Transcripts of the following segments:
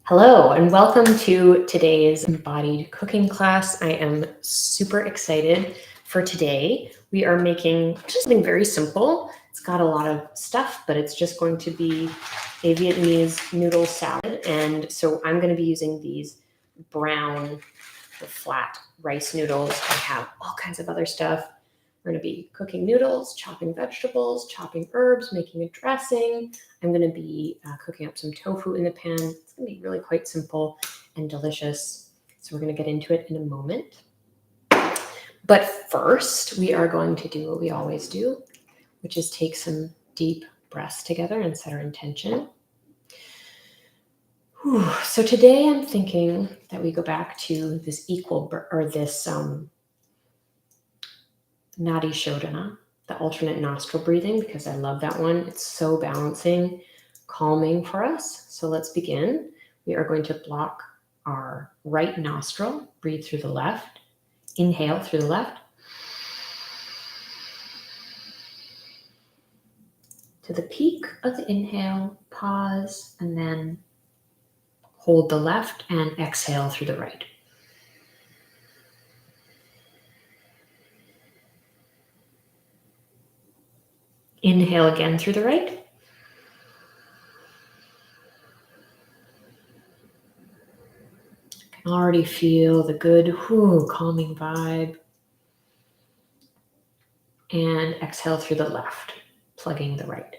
Hello and welcome to today's Embodied cooking class. I am super excited for today. We are making just something very simple. It's got a lot of stuff, but it's just going to be a Vietnamese noodle salad. And so I'm going to be using these brown, the flat rice noodles. I have all kinds of other stuff. We're going to be cooking noodles, chopping vegetables, chopping herbs, making a dressing. I'm going to be cooking up some tofu in the pan. It's going to be really quite simple and delicious. So we're going to get into it in a moment. But first, we are going to do what we always do, which is take some deep breaths together and set our intention. Whew. So today I'm thinking that we go back to this Nadi Shodhana, the alternate nostril breathing, because I love that one. It's so balancing, calming for us. So let's begin. We are going to block our right nostril, breathe through the left, inhale through the left. To the peak of the inhale, pause, and then hold the left and exhale through the right. Inhale again through the right. I can already feel the good, calming vibe. And exhale through the left, plugging the right.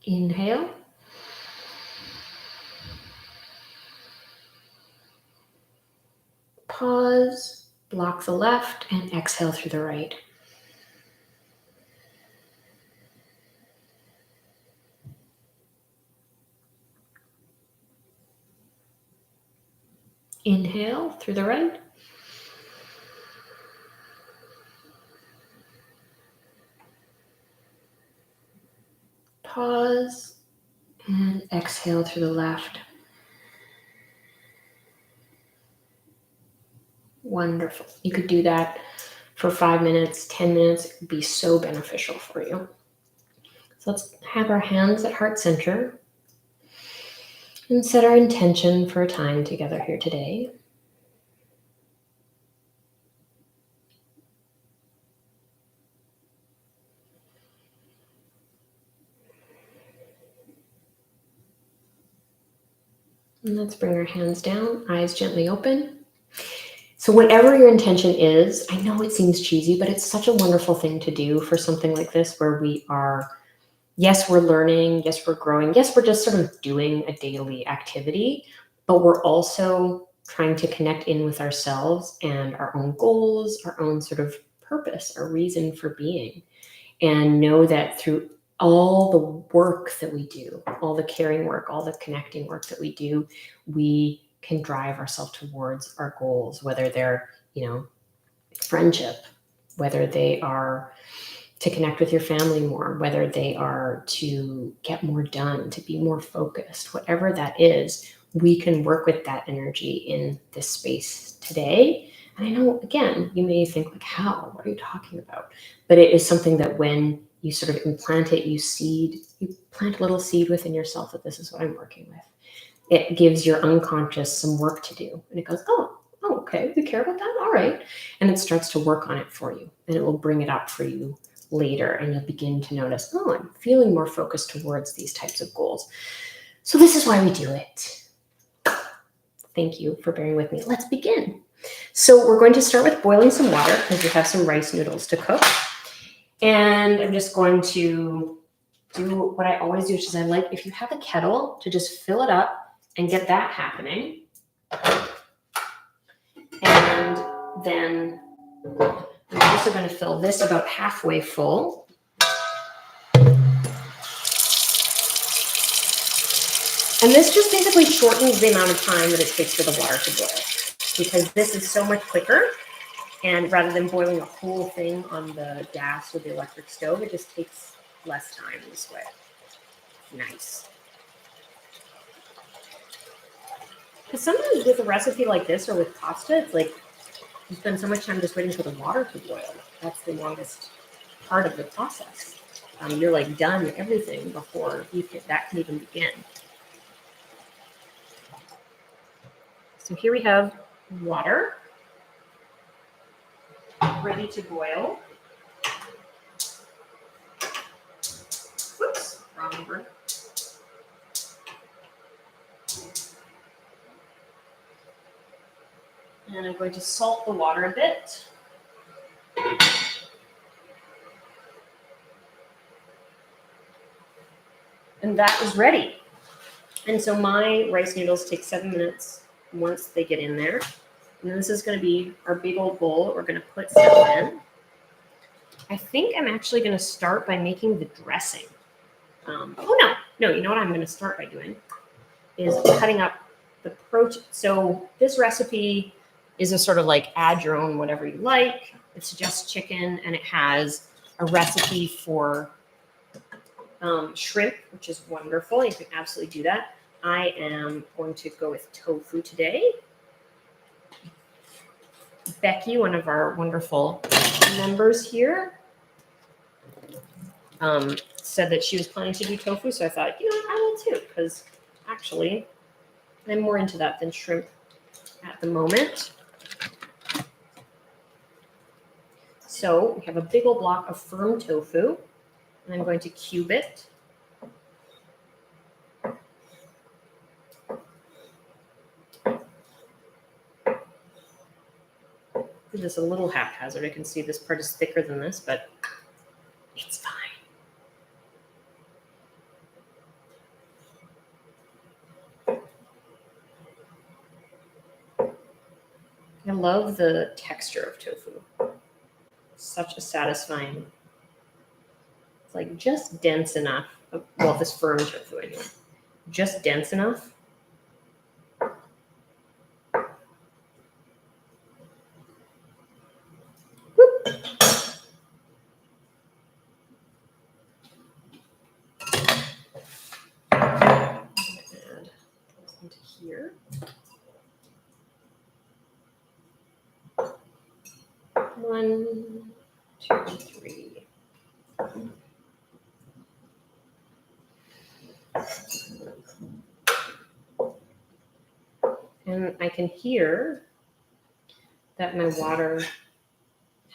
Inhale. Pause, block the left, and exhale through the right. Inhale through the right. Pause, and exhale through the left. Wonderful. You could do that for 5 minutes, 10 minutes. It would be so beneficial for you. So let's have our hands at heart center and set our intention for a time together here today. And let's bring our hands down, eyes gently open. So whatever your intention is, I know it seems cheesy, but it's such a wonderful thing to do for something like this where we are, yes, we're learning, yes, we're growing, yes, we're just sort of doing a daily activity, but we're also trying to connect in with ourselves and our own goals, our own sort of purpose, our reason for being, and know that through all the work that we do, all the caring work, all the connecting work that we do, we can drive ourselves towards our goals, whether they're, friendship, whether they are to connect with your family more, whether they are to get more done, to be more focused, whatever that is, we can work with that energy in this space today. And I know, again, you may think like, how? What are you talking about? But it is something that when you sort of implant it, you plant a little seed within yourself that this is what I'm working with. It gives your unconscious some work to do. And it goes, oh, okay, we care about that? All right. And it starts to work on it for you. And it will bring it up for you later. And you'll begin to notice, I'm feeling more focused towards these types of goals. So this is why we do it. Thank you for bearing with me. Let's begin. So we're going to start with boiling some water because we have some rice noodles to cook. And I'm just going to do what I always do, which is I like, if you have a kettle, to just fill it up and get that happening. And then I'm also going to fill this about halfway full. And this just basically shortens the amount of time that it takes for the water to boil, because this is so much quicker. And rather than boiling a whole thing on the gas or the electric stove, it just takes less time this way. Nice. Because sometimes with a recipe like this or with pasta, it's like you spend so much time just waiting for the water to boil. That's the longest part of the process. You're like done everything before that can even begin. So here we have water ready to boil. Whoops, wrong number. And I'm going to salt the water a bit. And that is ready. And so my rice noodles take 7 minutes once they get in there. And then this is going to be our big old bowl that we're going to put stuff in. I think I'm actually going to start by making the dressing. No, you know what I'm going to start by doing is cutting up the protein. So this recipe is a sort of like add your own whatever you like. It's just chicken, and it has a recipe for shrimp, which is wonderful. You can absolutely do that. I am going to go with tofu today. Becky, one of our wonderful members here, said that she was planning to do tofu. So I thought, you know what, I will too, because actually I'm more into that than shrimp at the moment. So we have a big old block of firm tofu, and I'm going to cube it. Do this a little haphazard. I can see this part is thicker than this, but it's fine. I love the texture of tofu. Such a satisfying, it's like just dense enough. Well, this firm tofu anyway, just dense enough. Whoop. I'm gonna add those into here. One, two, three. And I can hear that my water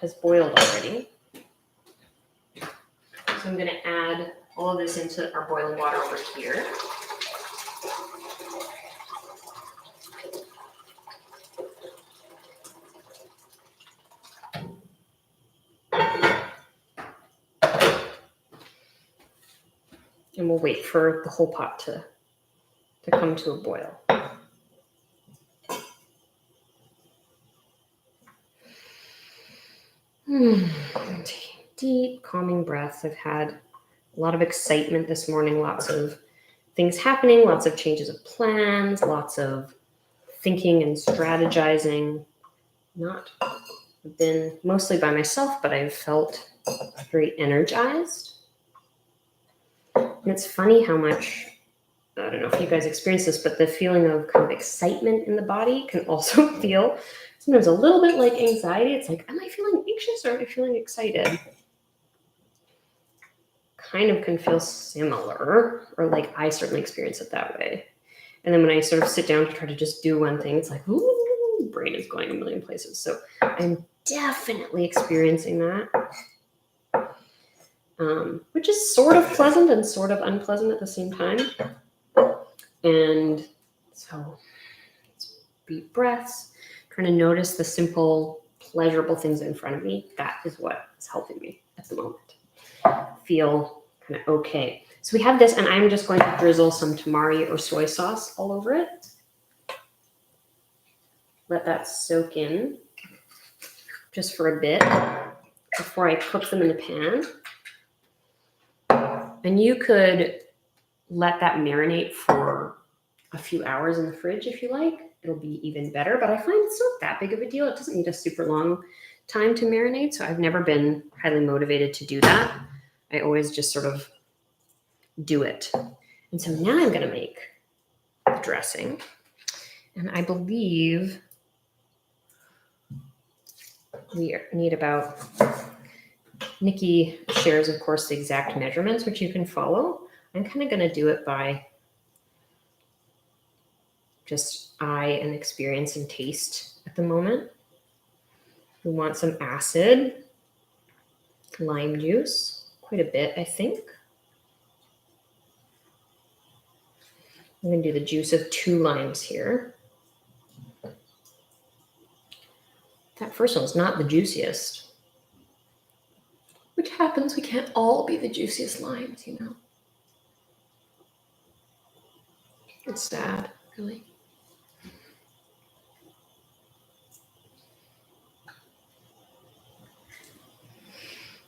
has boiled already. So I'm going to add all of this into our boiling water over here. And we'll wait for the whole pot to come to a boil. I'm taking deep, calming breaths. I've had a lot of excitement this morning, lots of things happening, lots of changes of plans, lots of thinking and strategizing. I've been mostly by myself, but I've felt very energized. And it's funny how much, I don't know if you guys experience this, but the feeling of kind of excitement in the body can also feel sometimes a little bit like anxiety. It's like, am I feeling anxious or am I feeling excited? Kind of can feel similar, or like I certainly experience it that way. And then when I sort of sit down to try to just do one thing, it's like, ooh, brain is going a million places. So I'm definitely experiencing that, which is sort of pleasant and sort of unpleasant at the same time. And so deep breaths, trying to notice the simple, pleasurable things in front of me. That is what is helping me at the moment feel kind of okay. So we have this, and I'm just going to drizzle some tamari or soy sauce all over it. Let that soak in just for a bit before I cook them in the pan. And you could let that marinate for a few hours in the fridge if you like. It'll be even better, but I find it's not that big of a deal. It doesn't need a super long time to marinate, so I've never been highly motivated to do that. I always just sort of do it. And so now I'm going to make the dressing. And I believe we need about Nicki shares, of course, the exact measurements, which you can follow. I'm kind of going to do it by just eye and experience and taste at the moment. We want some acid, lime juice, quite a bit, I think. I'm going to do the juice of 2 limes here. That first one's not the juiciest, which happens. We can't all be the juiciest limes, you know. It's sad, really.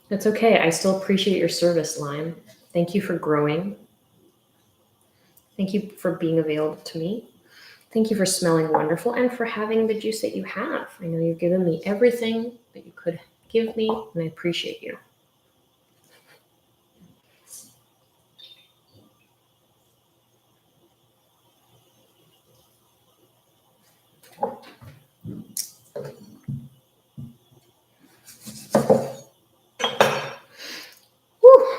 That's okay. I still appreciate your service, lime. Thank you for growing. Thank you for being available to me. Thank you for smelling wonderful and for having the juice that you have. I know you've given me everything that you could give me, and I appreciate you. Whew.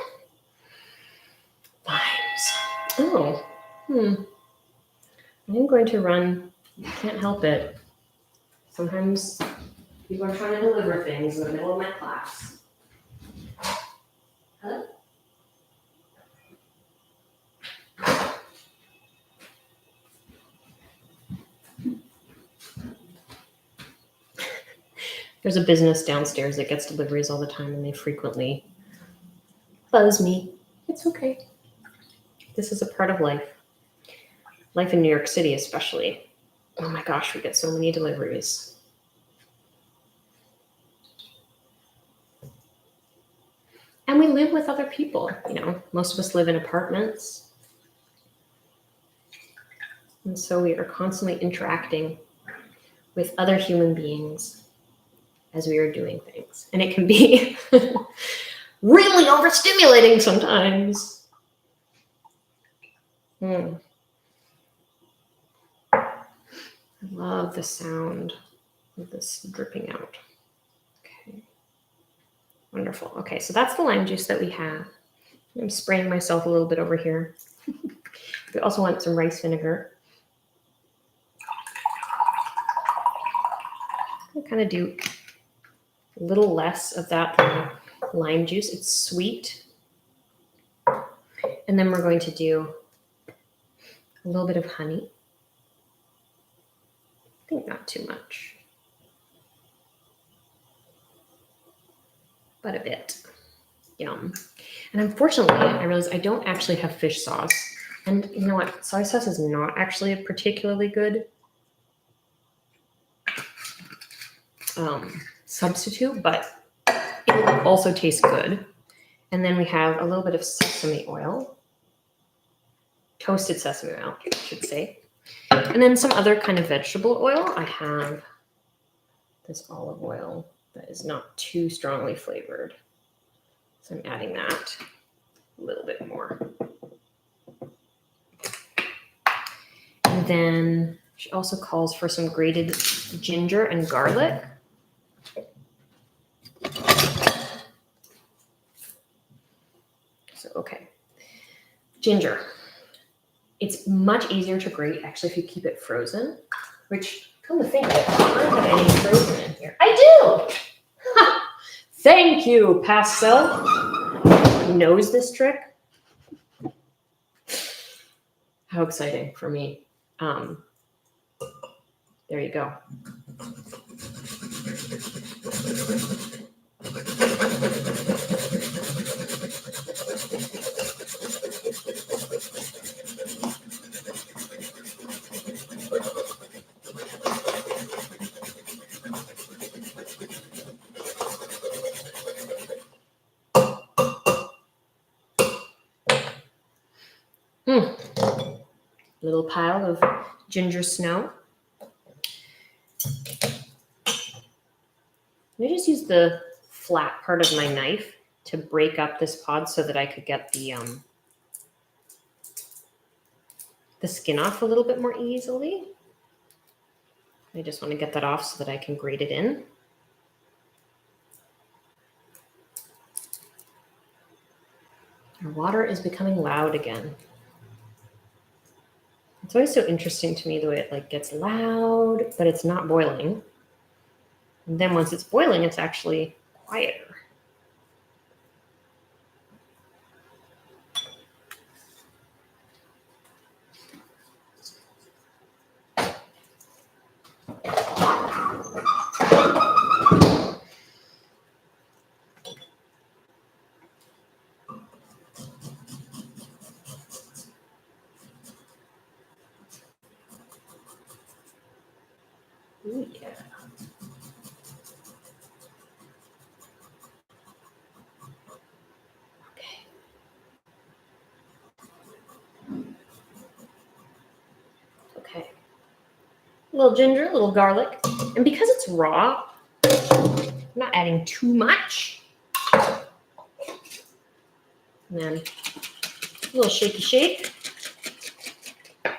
Limes. Oh, I'm going to run. Can't help it. Sometimes people are trying to deliver things in the middle of my class. Hello? There's a business downstairs that gets deliveries all the time, and they frequently buzz me. It's okay. This is a part of life. Life in New York City, especially. Oh my gosh, we get so many deliveries. And we live with other people, you know. Most of us live in apartments. And so we are constantly interacting with other human beings as we are doing things. And it can be really overstimulating sometimes. I love the sound of this dripping out. Okay. Wonderful. Okay, so that's the lime juice that we have. I'm spraying myself a little bit over here. We also want some rice vinegar. I'll kind of do a little less of that than lime juice. It's sweet. And then we're going to do a little bit of honey. I think not too much, but a bit. Yum. And unfortunately, I realized I don't actually have fish sauce. And you know what? Soy sauce is not actually a particularly good substitute, but it will also taste good. And then we have a little bit of sesame oil, toasted sesame oil, I should say. And then some other kind of vegetable oil. I have this olive oil that is not too strongly flavored. So I'm adding that a little bit more. And then she also calls for some grated ginger and garlic. So, okay. Ginger. It's much easier to grate, actually, if you keep it frozen, which, come to think of it, I don't have any frozen in here. I do! Ha! Thank you, Pastel. He knows this trick. How exciting for me. There you go. Little pile of ginger snow. I just use the flat part of my knife to break up this pod so that I could get the skin off a little bit more easily. I just want to get that off so that I can grate it in. Our water is becoming loud again. It's always so interesting to me the way it like gets loud, but it's not boiling. And then once it's boiling, it's actually quieter. Ooh, yeah. Okay. Okay. A little ginger, a little garlic. And because it's raw, I'm not adding too much. And then a little shaky shake. A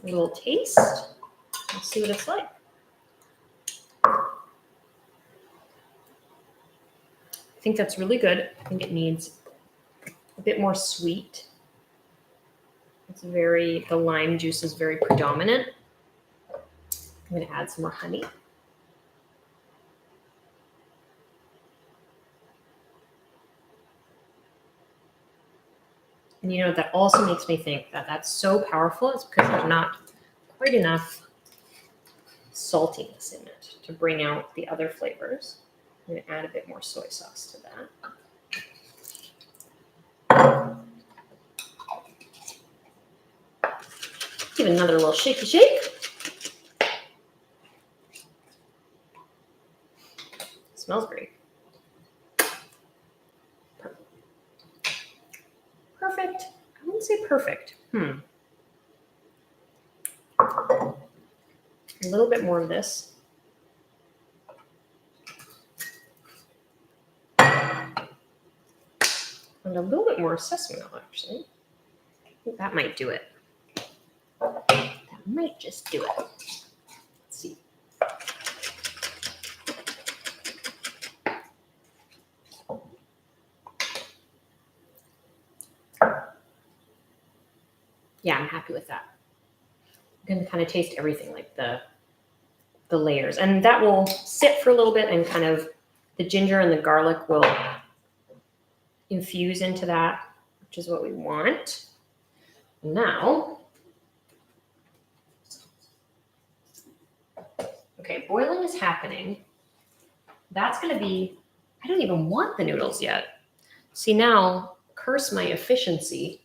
little taste. Let's see what it's like. I think that's really good. I think it needs a bit more sweet. It's the lime juice is very predominant. I'm going to add some more honey. And you know, that also makes me think that that's so powerful. It's because there's not quite enough saltiness in it to bring out the other flavors. I'm going to add a bit more soy sauce to that. Give it another little shaky shake. Smells great. Perfect. I wouldn't say perfect. A little bit more of this. And a little bit more sesame oil, actually. I think that might do it. That might just do it. Let's see. Yeah, I'm happy with that. I'm going to kind of taste everything, like the layers. And that will sit for a little bit and kind of the ginger and the garlic will infuse into that, which is what we want. Now, okay, boiling is happening. That's going to be, I don't even want the noodles yet. See, now, curse my efficiency.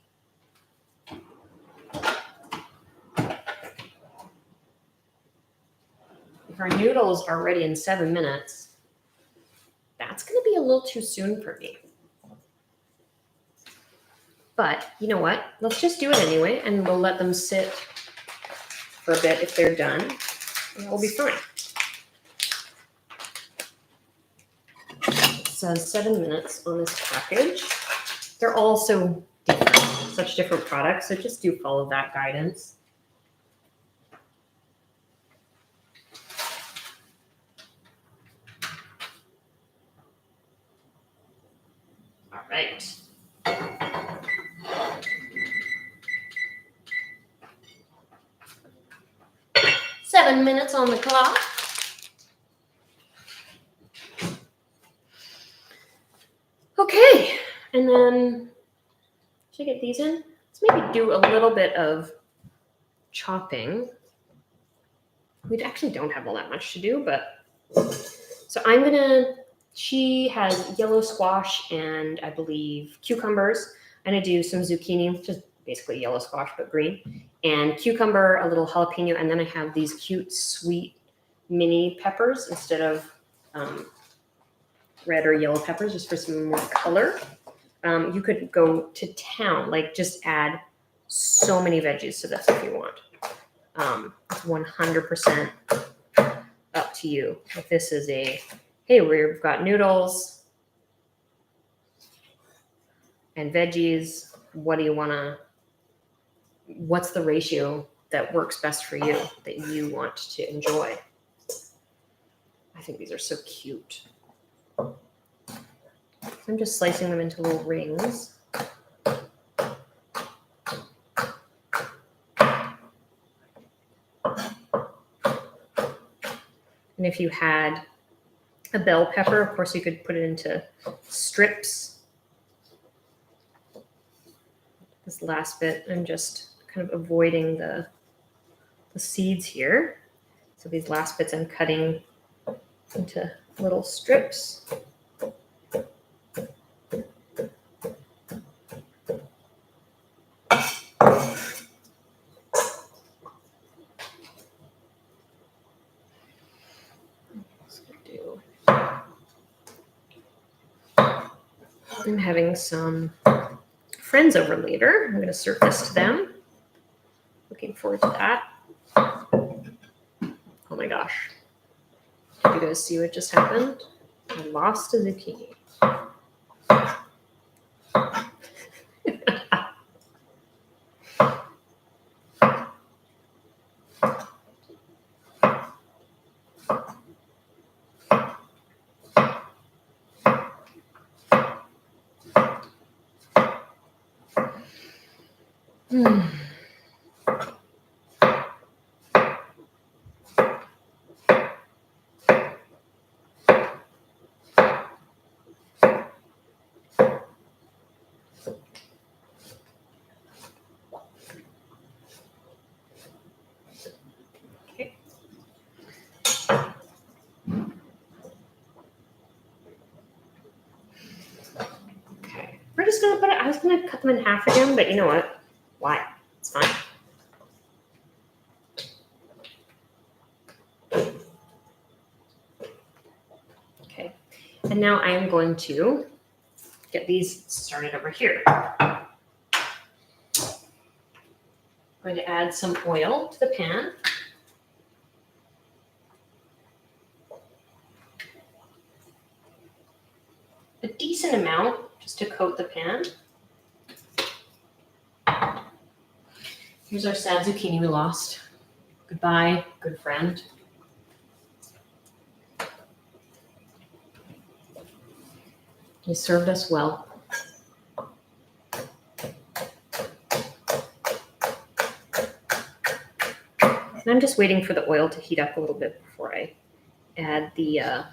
If our noodles are ready in 7 minutes, that's going to be a little too soon for me. But you know what? Let's just do it anyway, and we'll let them sit for a bit if they're done, and we'll be fine. It says 7 minutes on this package. They're all so different, such different products, so just do follow that guidance. All right. Seven minutes on the clock. Okay, and then should I get these in? Let's maybe do a little bit of chopping. We actually don't have all that much to do, but so she has yellow squash and I believe cucumbers. I'm gonna do some zucchini, just basically yellow squash, but green, and cucumber, a little jalapeno, and then I have these cute, sweet mini peppers instead of red or yellow peppers, just for some more color. You could go to town, like just add so many veggies to this if you want. 100% up to you. If this is hey, we've got noodles and veggies, what's the ratio that works best for you, that you want to enjoy? I think these are so cute. I'm just slicing them into little rings. And if you had a bell pepper, of course, you could put it into strips. This last bit, I'm just kind of avoiding the seeds here. So these last bits I'm cutting into little strips. I'm having some friends over later. I'm going to serve this to them. Looking forward to that. Oh my gosh. Did you guys see what just happened? I lost a zucchini. Okay. We're just gonna put it, I was gonna cut them in half again, but you know what? Why? It's fine. Okay. And now I am going to get these started over here. I'm going to add some oil to the pan. A decent amount just to coat the pan. Here's our sad zucchini we lost. Goodbye, good friend. You served us well. And I'm just waiting for the oil to heat up a little bit before I add the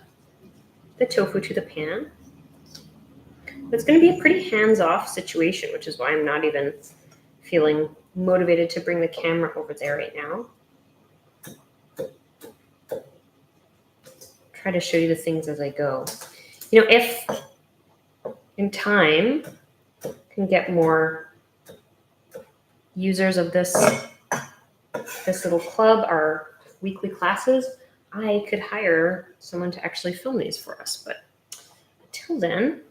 tofu to the pan. It's going to be a pretty hands-off situation, which is why I'm not even feeling motivated to bring the camera over there right now. Try to show you the things as I go. You know, if in time can get more users of this little club, our weekly classes, I could hire someone to actually film these for us. But until then,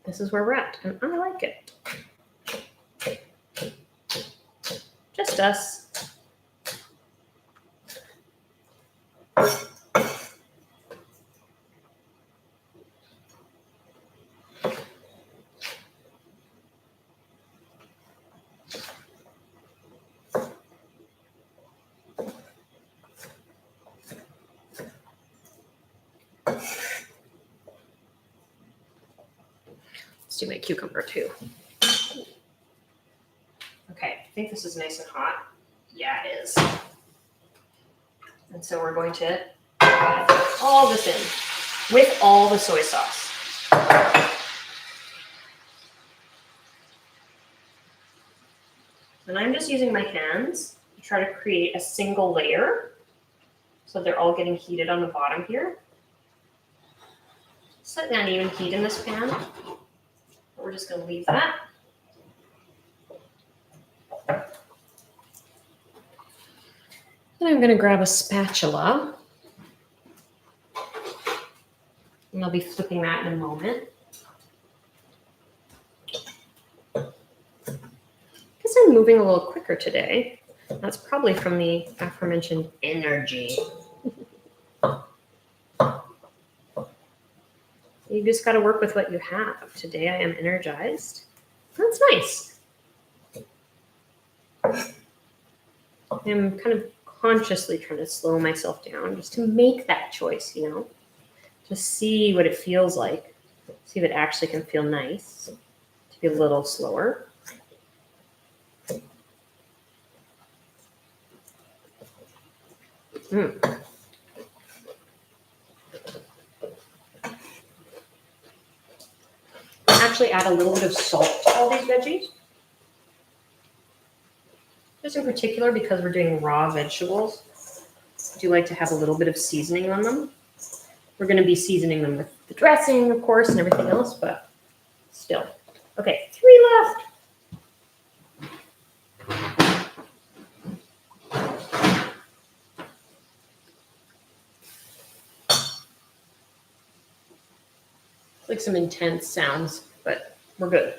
this is where we're at, and I like it. Just us. Let's do my cucumber too. Okay, I think this is nice and hot. Yeah, it is. And so we're going to add all this in with all the soy sauce. And I'm just using my hands to try to create a single layer so they're all getting heated on the bottom here. Slightly uneven heat in this pan. We're just going to leave that. Then I'm going to grab a spatula. And I'll be flipping that in a moment. I guess I'm moving a little quicker today. That's probably from the aforementioned energy. You just got to work with what you have. Today I am energized. That's nice. I'm kind of consciously trying to slow myself down just to make that choice, you know. Just see what it feels like. See if it actually can feel nice. To be a little slower. Mm. Actually add a little bit of salt to all these veggies. Just in particular because we're doing raw vegetables, I do like to have a little bit of seasoning on them. We're going to be seasoning them with the dressing, of course, and everything else, but still. Okay, 3 left. It's like some intense sounds, but we're good.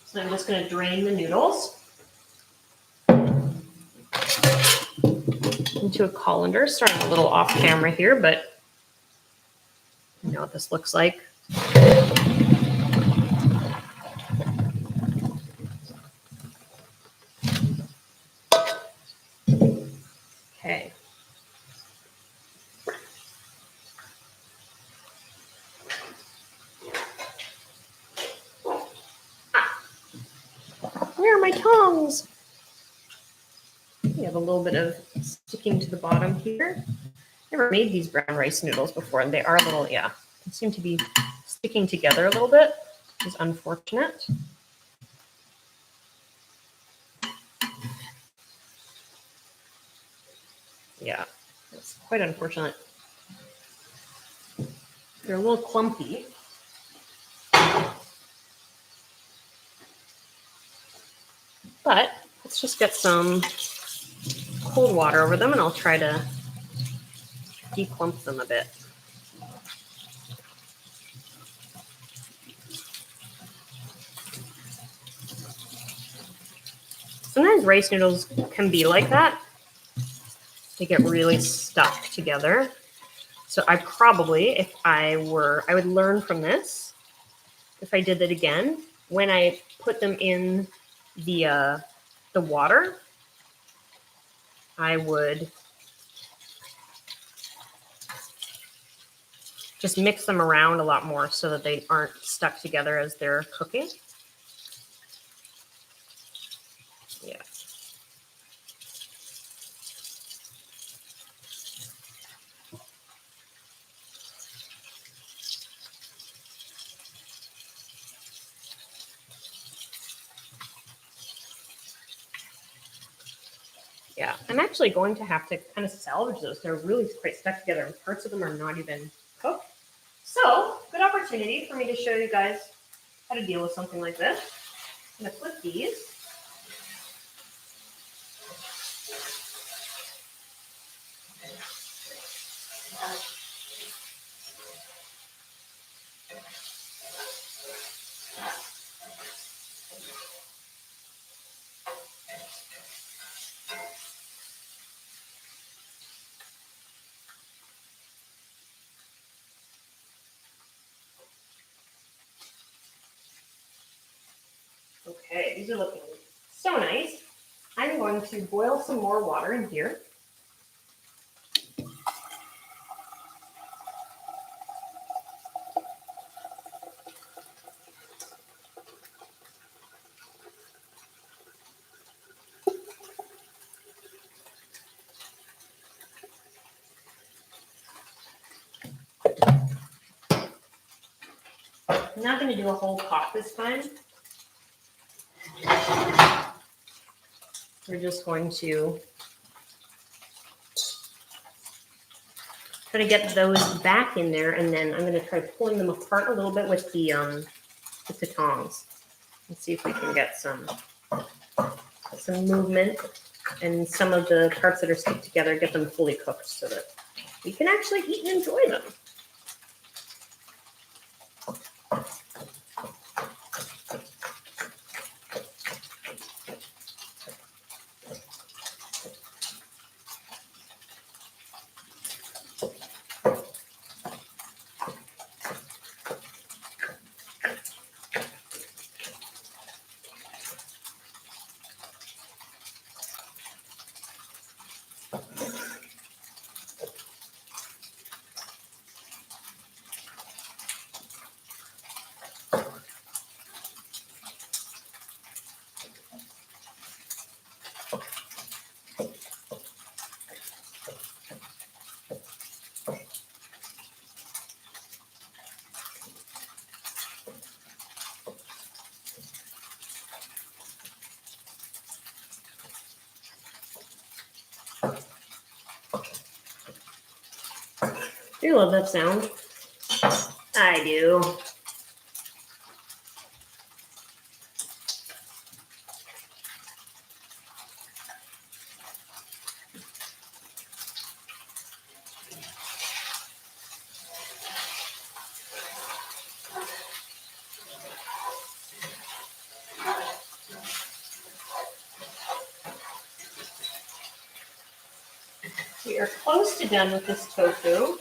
So I'm just going to drain the noodles into a colander, starting a little off camera here, but you know what this looks like. Okay. Where are my tongs? We have a little bit of sticking to the bottom here. Never made these brown rice noodles before, and they are a little, they seem to be sticking together a little bit, which is unfortunate. Yeah, it's quite unfortunate. They're a little clumpy. But let's just get some cold water over them, and I'll try to declump them a bit. Sometimes rice noodles can be like that. They get really stuck together. So I probably, if I would learn from this if I did that again. When I put them in the water, I would just mix them around a lot more so that they aren't stuck together as they're cooking. Yeah. Yeah, I'm actually going to have to kind of salvage those. They're really quite stuck together, and parts of them are not even cooked. So, good opportunity for me to show you guys how to deal with something like this. I'm going to flip these. Okay, these are looking so nice. I'm going to boil some more water in here. I'm not going to do a whole pot this time. We're just going to try to get those back in there, and then I'm going to try pulling them apart a little bit with the tongs and see if we can get some movement and some of the parts that are stick together, get them fully cooked so that we can actually eat and enjoy them. You love that sound. I do. We are close to done with this tofu.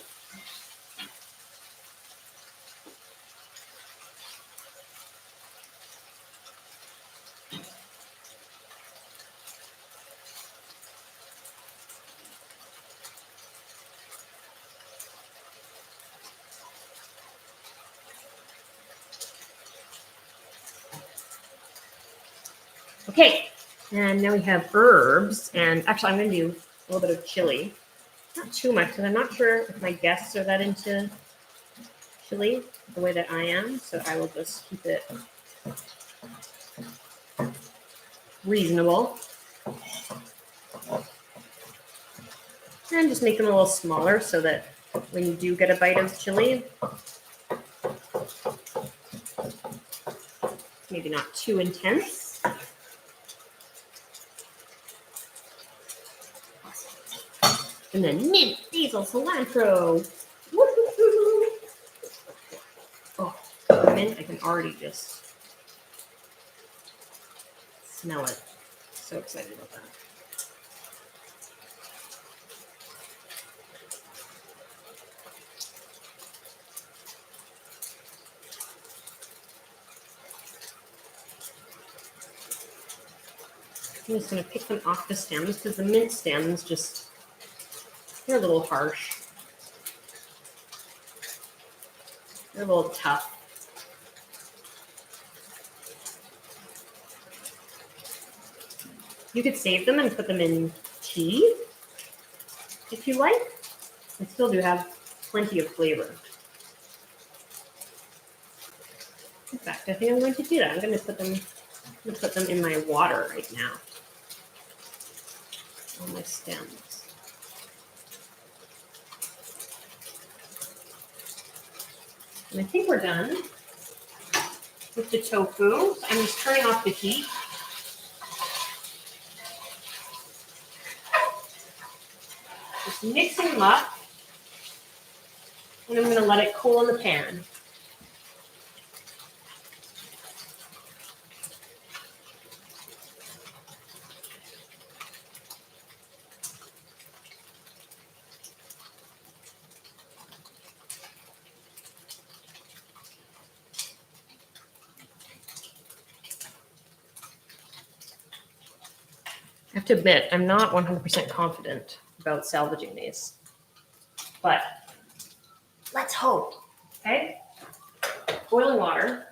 Okay, and now we have herbs, and actually I'm going to do a little bit of chili. Not too much, because I'm not sure if my guests are that into chili the way that I am, so I will just keep it reasonable. And just make them a little smaller so that when you do get a bite of chili, maybe not too intense. And then mint, basil, cilantro. Woo-hoo-hoo. Oh, the mint, I can already just smell it. So excited about that. I'm just going to pick them off the stems because the mint stems they're a little harsh. They're a little tough. You could save them and put them in tea if you like. They still do have plenty of flavor. In fact, I think I'm going to do that. I'm going to put them in my water right now. On my stems. And I think we're done with the tofu. I'm just turning off the heat. Just mixing them up. And I'm going to let it cool in the pan. I have to admit, I'm not 100% confident about salvaging these, but let's hope. Okay? Boiling water.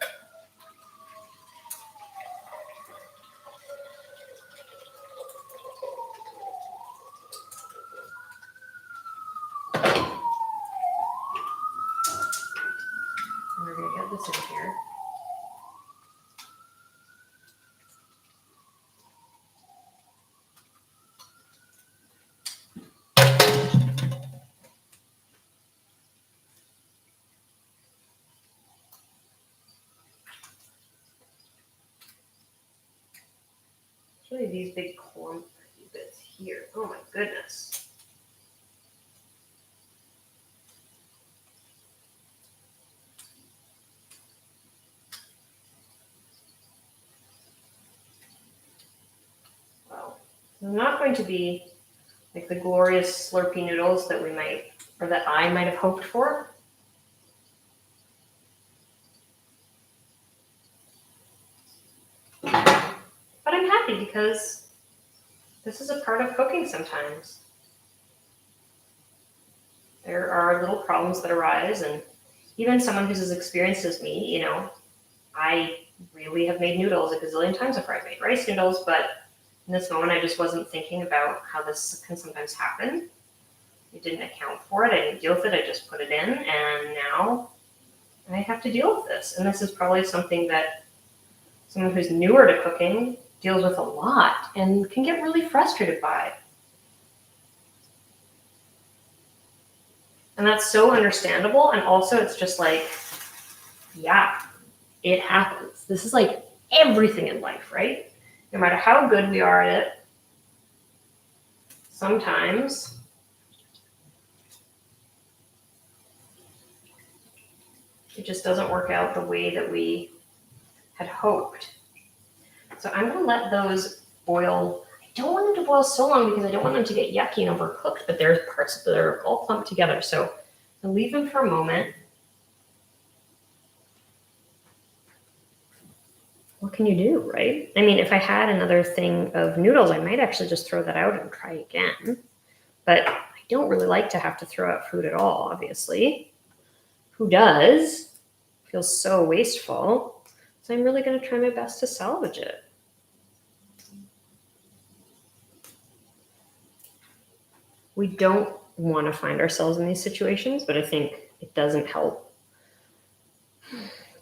And we're going to get this in here. It's really these big clump bits here. Oh my goodness. Wow. They're not going to be like the glorious slurpy noodles that we might, or that I might have hoped for. But I'm happy because this is a part of cooking sometimes. There are little problems that arise, and even someone who's as experienced as me, you know, I really have made noodles a gazillion times before I made rice noodles, but in this moment I just wasn't thinking about how this can sometimes happen. I didn't account for it, I didn't deal with it, I just put it in, and now I have to deal with this. And this is probably something that someone who's newer to cooking deals with a lot and can get really frustrated by. And that's so understandable. And also it's just like, yeah, it happens. This is like everything in life, right? No matter how good we are at it, sometimes it just doesn't work out the way that we had hoped. So I'm going to let those boil. I don't want them to boil so long because I don't want them to get yucky and overcooked, but there's parts that are all clumped together. So I'll leave them for a moment. What can you do, right? I mean, if I had another thing of noodles, I might actually just throw that out and try again. But I don't really like to have to throw out food at all, obviously. Who does? Feels so wasteful. So I'm really going to try my best to salvage it. We don't want to find ourselves in these situations, but I think it doesn't help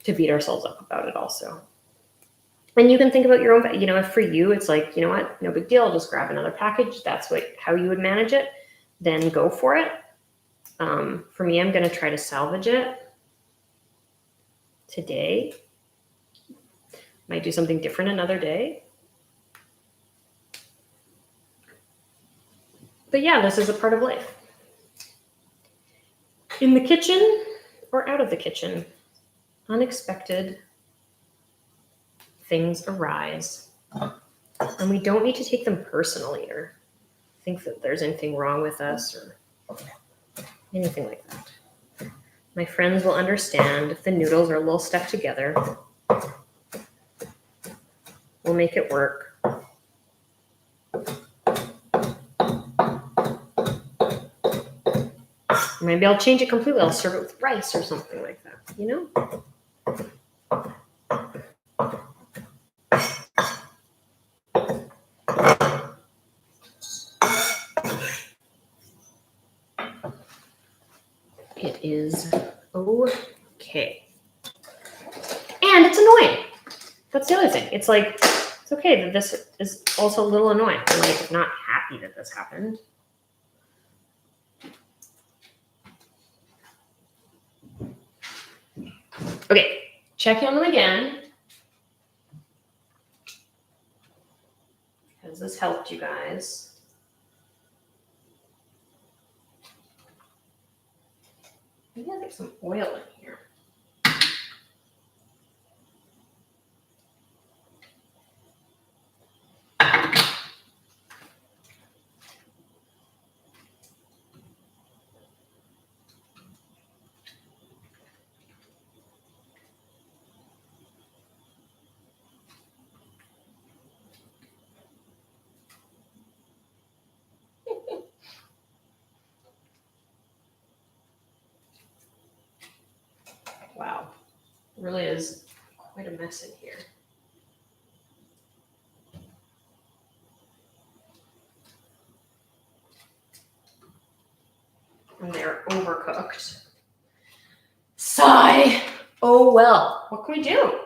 to beat ourselves up about it also. And you can think about your own, if for you, it's like, you know what, no big deal, I'll just grab another package. That's how you would manage it. Then go for it. For me, I'm going to try to salvage it today. Might do something different another day. But yeah, this is a part of life. In the kitchen or out of the kitchen, unexpected things arise. And we don't need to take them personally or think that there's anything wrong with us or anything like that. My friends will understand if the noodles are a little stuck together. We'll make it work. Maybe I'll change it completely. I'll serve it with rice or something like that, It is okay. And it's annoying. That's the other thing. It's like, it's okay that this is also a little annoying. I'm like not happy that this happened. Okay, check on them again. Because this helped you guys. Maybe I'll get some oil in here. Wow, it really is quite a mess in here. And they're overcooked. Sigh. Oh well, what can we do?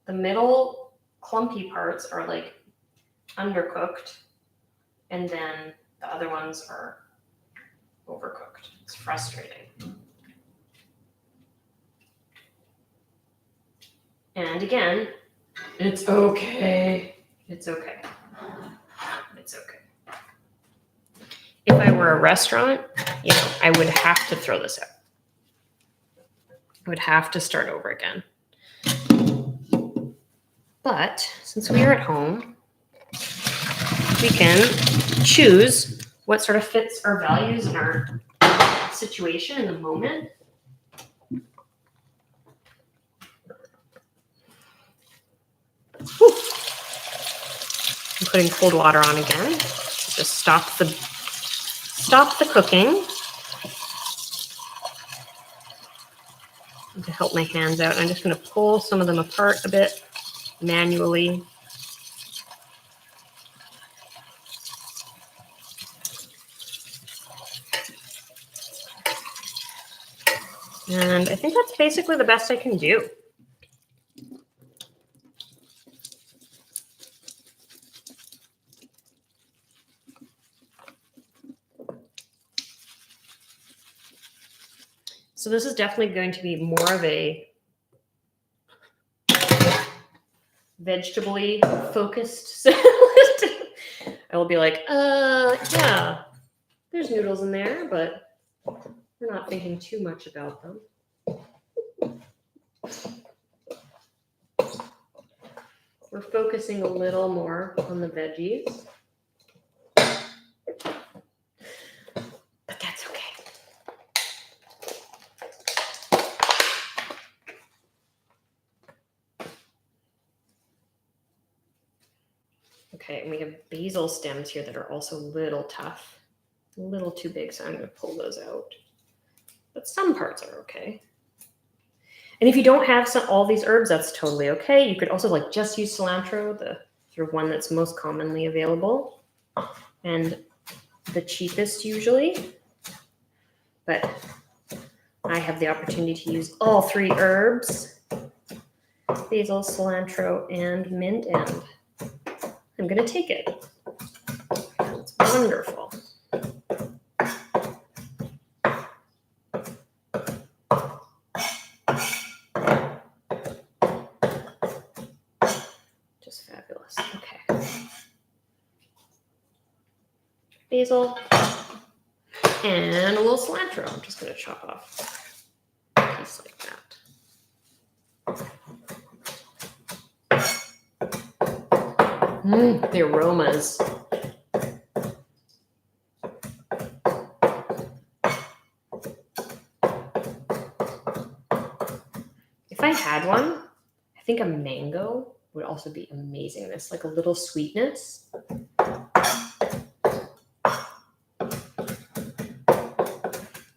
The middle clumpy parts are like undercooked, and then the other ones are overcooked. It's frustrating. And again, it's okay. It's okay. It's okay. If I were a restaurant, I would have to throw this out. I would have to start over again. But since we are at home, we can choose what sort of fits our values and our situation in the moment. Whew. I'm putting cold water on again. Just stop the cooking. To help my hands out. I'm just going to pull some of them apart a bit manually. And I think that's basically the best I can do. So this is definitely going to be more of a vegetable-y focused salad. I will be like, yeah, there's noodles in there, but we're not thinking too much about them. We're focusing a little more on the veggies. But that's okay. Okay, and we have basil stems here that are also a little tough, a little too big, so I'm going to pull those out. But some parts are okay. And if you don't have all these herbs, that's totally okay. You could also like just use cilantro, the sort of one that's most commonly available and the cheapest usually. But I have the opportunity to use all 3 herbs, basil, cilantro, and mint, and I'm going to take it. It's wonderful. Just fabulous. Okay. Basil and a little cilantro. I'm just going to chop off a piece like that. The aromas. If I had one, I think a mango would also be amazing. This like a little sweetness.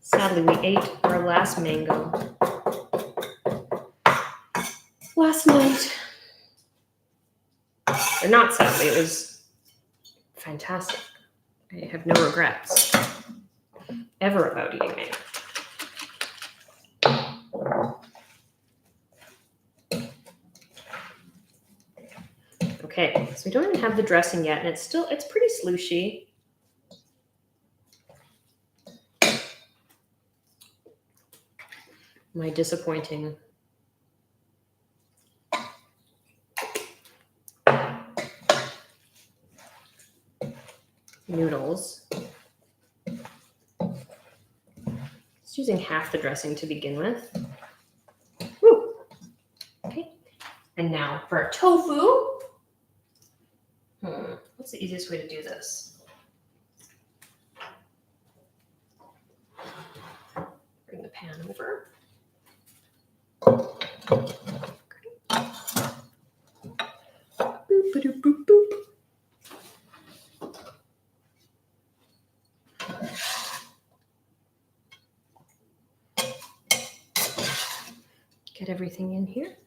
Sadly, we ate our last mango last night. Or not sadly, it was fantastic. I have no regrets ever about eating mango. Okay, so we don't even have the dressing yet, and it's pretty slooshy. My disappointing noodles. Just using half the dressing to begin with. Woo. Okay, and now for our tofu. What's the easiest way to do this? Bring the pan over. Okay. Boop, boop, boop, boop. Get everything in here.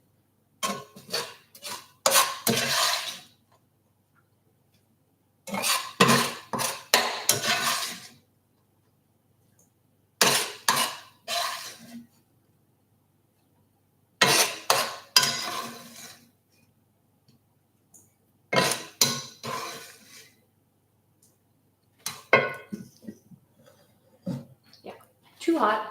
Yeah, too hot.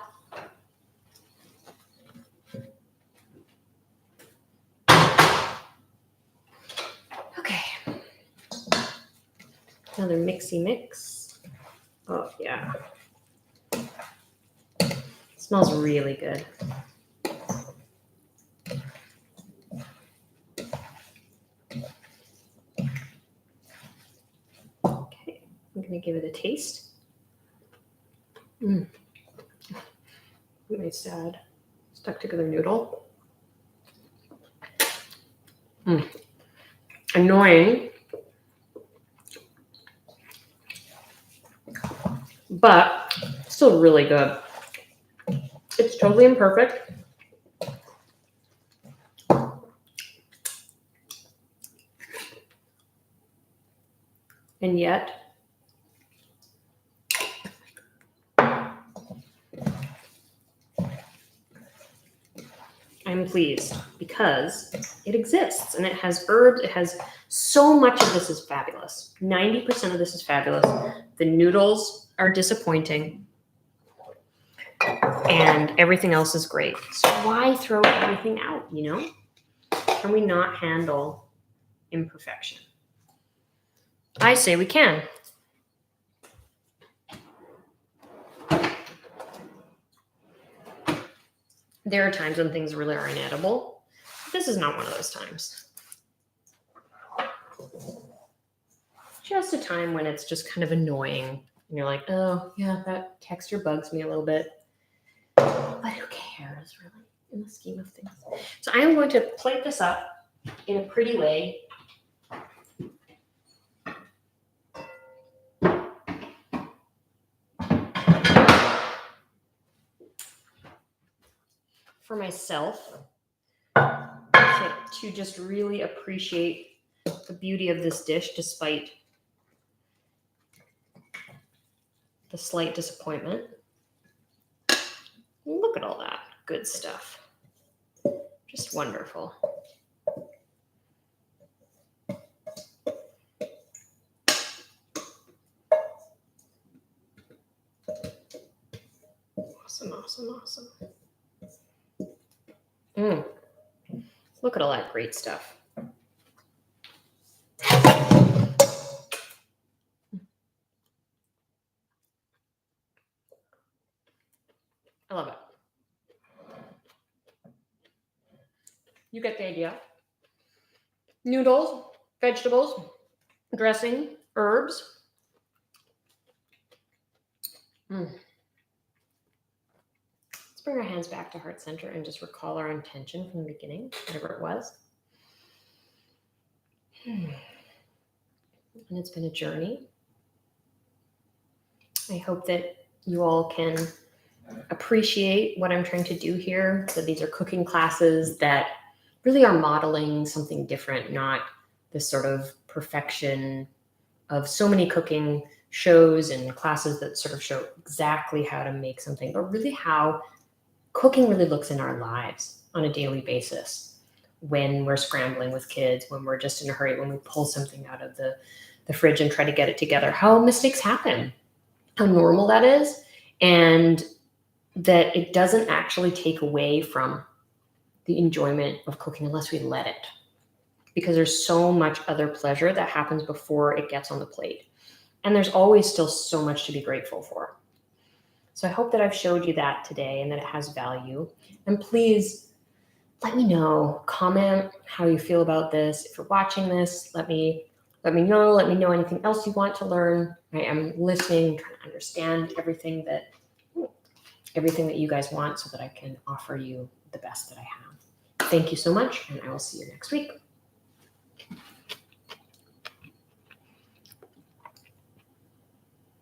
Another mixy mix. Oh, yeah. It smells really good. Okay, I'm going to give it a taste. Nice sad stuck together noodle. Annoying. But still really good. It's totally imperfect. And yet, I'm pleased because it exists and it has herbs. It has so much of this is fabulous. 90% of this is fabulous. The noodles are disappointing. and everything else is great. So why throw everything out, you know? Can we not handle imperfection? I say we can. There are times when things really are inedible. This is not one of those times. Just a time when it's just kind of annoying. And you're like, oh, yeah, that texture bugs me a little bit. But who cares, really, in the scheme of things? So I am going to plate this up in a pretty way. For myself, to just really appreciate the beauty of this dish despite the slight disappointment. Look at all that good stuff. Just wonderful. Awesome, awesome, awesome. Look at all that great stuff. I love it. You get the idea. Noodles, vegetables, dressing, herbs. Let's bring our hands back to heart center and just recall our intention from the beginning, whatever it was. And it's been a journey. I hope that you all can appreciate what I'm trying to do here. So these are cooking classes that really are modeling something different, not this sort of perfection of so many cooking shows and classes that sort of show exactly how to make something, but really how cooking really looks in our lives on a daily basis. When we're scrambling with kids, when we're just in a hurry, when we pull something out of the fridge and try to get it together, how mistakes happen, how normal that is, and that it doesn't actually take away from the enjoyment of cooking unless we let it. Because there's so much other pleasure that happens before it gets on the plate. And there's always still so much to be grateful for. So I hope that I've showed you that today and that it has value. And please let me know, comment how you feel about this. If you're watching this, let me know. Let me know anything else you want to learn. I am listening, trying to understand everything that you guys want so that I can offer you the best that I have. Thank you so much, and I will see you next week.